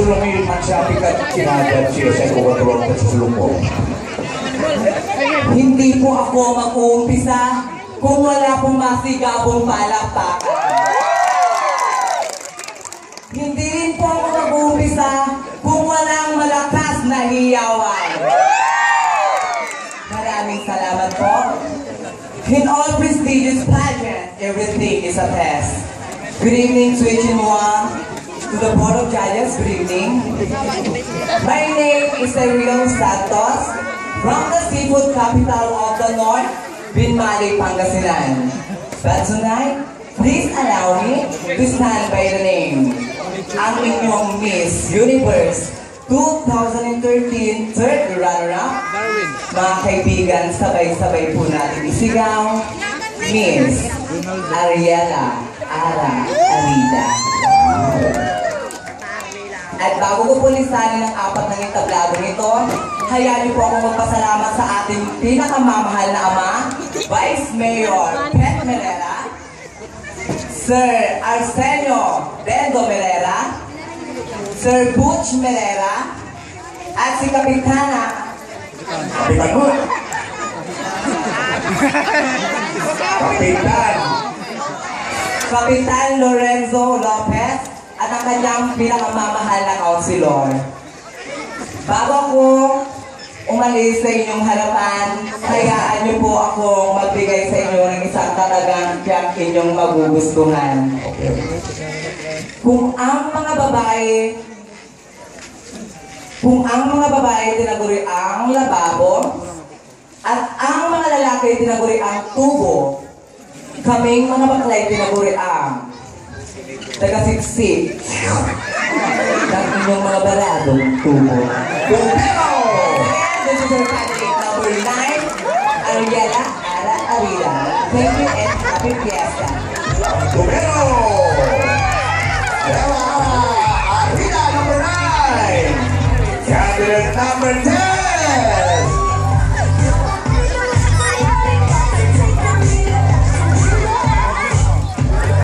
sulungi masyati ka kinagat siya sa kuwatrong at sulong mo. Hindi po ako mag-uumpisa kung wala pong masigabong palakpakan. Hindi rin po ako mag-uumpisa kung walang malakas na hiyawan. Maraming salamat po. In all prestigious pageants, everything is a test. Good evening, Switchinwa, to the Board of Judges, good evening. My name is Ariel Santos, from the seafood capital of the North, Binmali, Pangasinan. But tonight, please allow me to stand by the name. Ang inyong Miss Universe 2013 third runner-up. Mga kaibigan, sabay-sabay po natin isigaw, Miss Ariela Ara Arida. At bago ko po listanin ang apat ng entablado nito, hayaan niyo po akong magpasalamat sa ating pinakamamahal na ama, Vice Mayor Pet Melera, Sir Arsenio Bendo Melera, Sir Butch Melera, at si Kapitana Kapitan Lorenzo Lopez at ang kanyang pinakamamahal na councilor. Bago ako umalis sa inyong harapan, hayaan niyo po akong magbigay sa inyo ng isang katagang tiyak inyong magugustuhan. Kung ang mga babae tinaguri ang lababo at ang mga lalaki tinaguri ang tubo, kaming mga baklay tinaguri ang taga-siksik ng inyong mga baradong tubo. This is our candidate number 9, Ariela Ara Arida. Thank you and happy fiesta.